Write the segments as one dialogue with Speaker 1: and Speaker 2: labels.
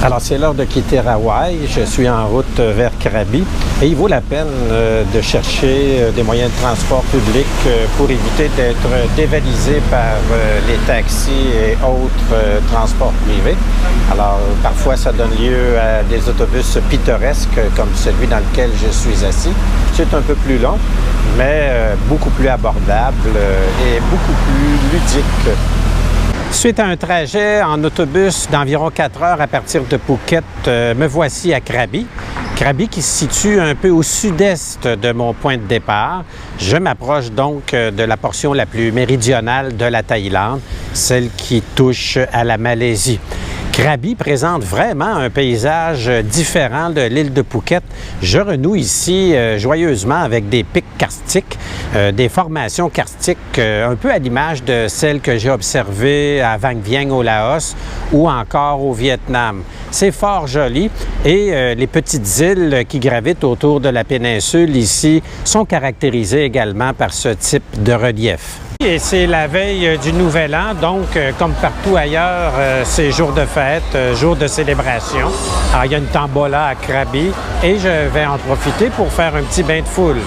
Speaker 1: Alors, c'est l'heure de quitter Rawai. Je suis en route vers Krabi et il vaut la peine de chercher des moyens de transport public pour éviter d'être dévalisé par les taxis et autres transports privés. Alors, parfois, ça donne lieu à des autobus pittoresques comme celui dans lequel je suis assis. C'est un peu plus long, mais beaucoup plus abordable et beaucoup plus ludique. Suite à un trajet en autobus d'environ 4 heures à partir de Phuket, me voici à Krabi. Krabi qui se situe un peu au sud-est de mon point de départ. Je m'approche donc de la portion la plus méridionale de la Thaïlande, celle qui touche à la Malaisie. Krabi présente vraiment un paysage différent de l'île de Phuket. Je renoue ici joyeusement avec des pics karstiques, des formations karstiques un peu à l'image de celles que j'ai observées à Vang Vieng au Laos ou encore au Vietnam. C'est fort joli et les petites îles qui gravitent autour de la péninsule ici sont caractérisées également par ce type de relief. Et c'est la veille du Nouvel An, donc comme partout ailleurs, c'est jour de fête, jour de célébration. Alors, il y a une tombola à Krabi et je vais en profiter pour faire un petit bain de foule.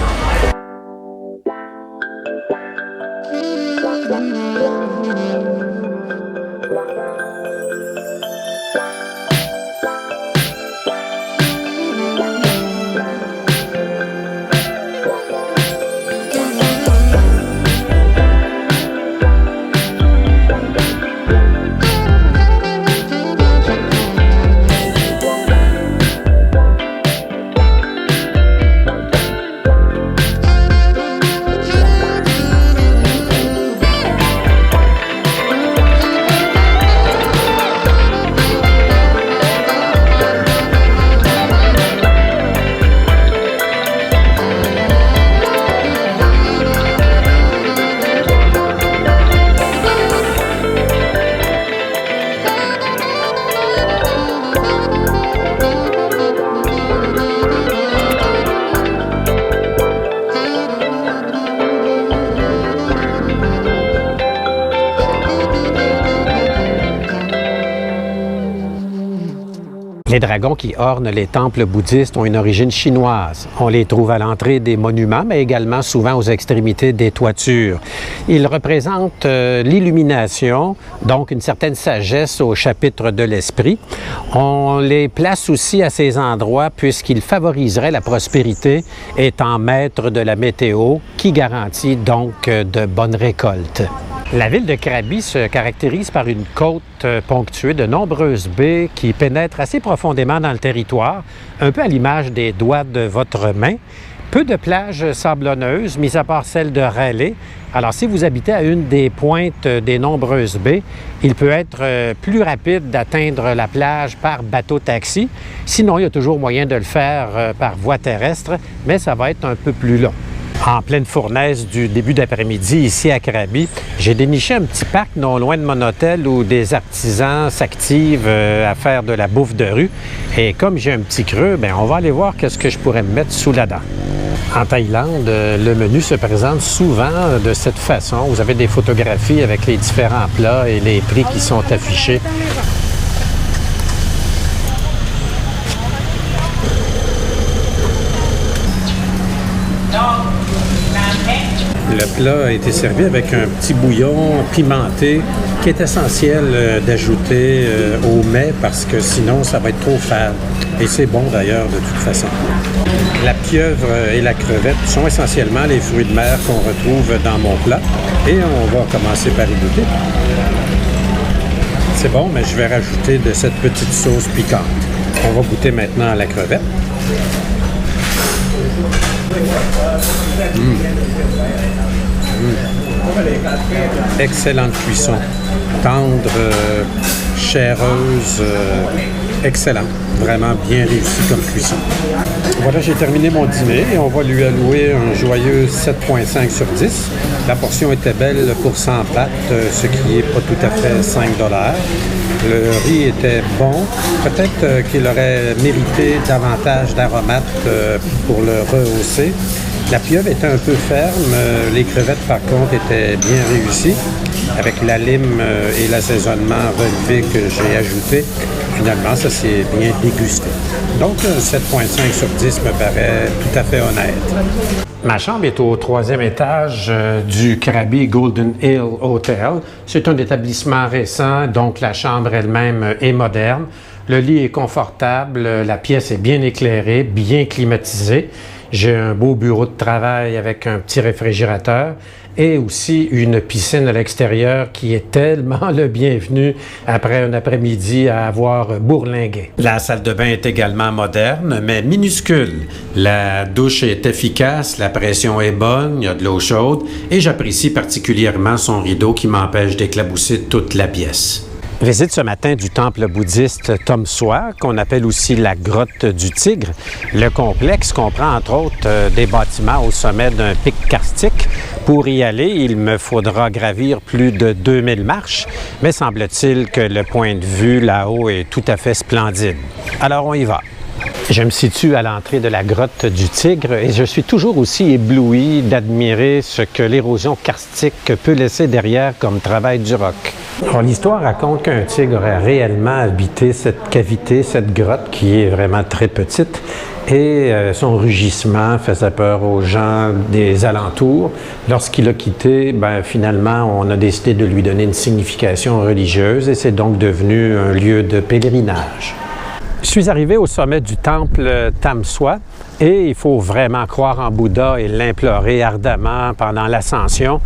Speaker 1: Les dragons qui ornent les temples bouddhistes ont une origine chinoise. On les trouve à l'entrée des monuments, mais également souvent aux extrémités des toitures. Ils représentent l'illumination, donc une certaine sagesse au chapitre de l'esprit. On les place aussi à ces endroits puisqu'ils favoriseraient la prospérité, étant maîtres de la météo, qui garantit donc de bonnes récoltes. La ville de Krabi se caractérise par une côte ponctuée de nombreuses baies qui pénètrent assez profondément dans le territoire, un peu à l'image des doigts de votre main. Peu de plages sablonneuses, mis à part celle de Railay. Alors, si vous habitez à une des pointes des nombreuses baies, il peut être plus rapide d'atteindre la plage par bateau-taxi. Sinon, il y a toujours moyen de le faire par voie terrestre, mais ça va être un peu plus long. En pleine fournaise du début d'après-midi, ici à Krabi, j'ai déniché un petit parc non loin de mon hôtel où des artisans s'activent à faire de la bouffe de rue. Et comme j'ai un petit creux, bien, on va aller voir qu'est-ce que je pourrais me mettre sous la dent. En Thaïlande, le menu se présente souvent de cette façon. Vous avez des photographies avec les différents plats et les prix qui sont affichés. Le plat a été servi avec un petit bouillon pimenté qui est essentiel d'ajouter au mets parce que sinon ça va être trop fade. Et c'est bon d'ailleurs de toute façon. La pieuvre et la crevette sont essentiellement les fruits de mer qu'on retrouve dans mon plat. Et on va commencer par y goûter. C'est bon, mais je vais rajouter de cette petite sauce piquante. On va goûter maintenant à la crevette. Excellente cuisson, tendre, chaireuse, excellente, vraiment bien réussi comme cuisson. Voilà, j'ai terminé mon dîner et on va lui allouer un joyeux 7,5 sur 10. La portion était belle pour 100 bahts, ce qui n'est pas tout à fait 5 $. Le riz était bon. Peut-être qu'il aurait mérité davantage d'aromates pour le rehausser.
Speaker 2: La pieuvre était un peu ferme, les crevettes par contre étaient bien réussies. Avec la lime et l'assaisonnement relevé que j'ai ajouté, finalement ça s'est bien dégusté. Donc 7,5 sur 10 me paraît tout à fait honnête.
Speaker 1: Ma chambre est au 3e étage du Krabi Golden Hill Hotel. C'est un établissement récent, donc la chambre elle-même est moderne. Le lit est confortable, la pièce est bien éclairée, bien climatisée. J'ai un beau bureau de travail avec un petit réfrigérateur et aussi une piscine à l'extérieur qui est tellement le bienvenu après un après-midi à avoir bourlingué. La salle de bain est également moderne, mais minuscule. La douche est efficace, la pression est bonne, il y a de l'eau chaude et j'apprécie particulièrement son rideau qui m'empêche d'éclabousser toute la pièce. Visite ce matin du temple bouddhiste Tom Soa, qu'on appelle aussi la grotte du Tigre. Le complexe comprend entre autres des bâtiments au sommet d'un pic karstique. Pour y aller, il me faudra gravir plus de 2000 marches, mais semble-t-il que le point de vue là-haut est tout à fait splendide. Alors on y va. Je me situe à l'entrée de la grotte du Tigre et je suis toujours aussi ébloui d'admirer ce que l'érosion karstique peut laisser derrière comme travail du roc. Alors, l'histoire raconte qu'un tigre aurait réellement habité cette cavité, cette grotte qui est vraiment très petite et son rugissement faisait peur aux gens des alentours. Lorsqu'il a quitté, finalement, on a décidé de lui donner une signification religieuse et c'est donc devenu un lieu de pèlerinage. Je suis arrivé au sommet du temple Tam Soa et il faut vraiment croire en Bouddha et l'implorer ardemment pendant l'ascension.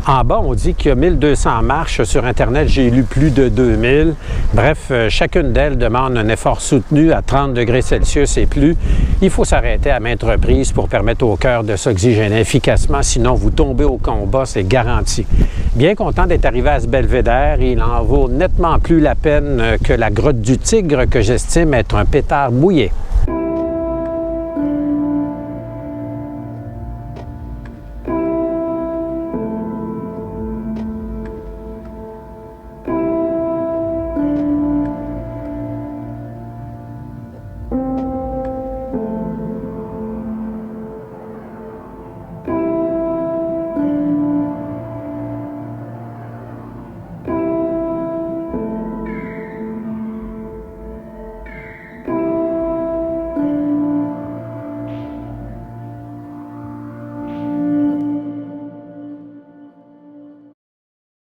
Speaker 1: En bas, on dit qu'il y a 1200 marches. Sur Internet, j'ai lu plus de 2000. Bref, chacune d'elles demande un effort soutenu à 30 degrés Celsius et plus. Il faut s'arrêter à maintes reprises pour permettre au cœur de s'oxygéner efficacement, sinon vous tombez au combat, c'est garanti. Bien content d'être arrivé à ce belvédère, il en vaut nettement plus la peine que la grotte du Tigre, que j'estime être un pétard mouillé.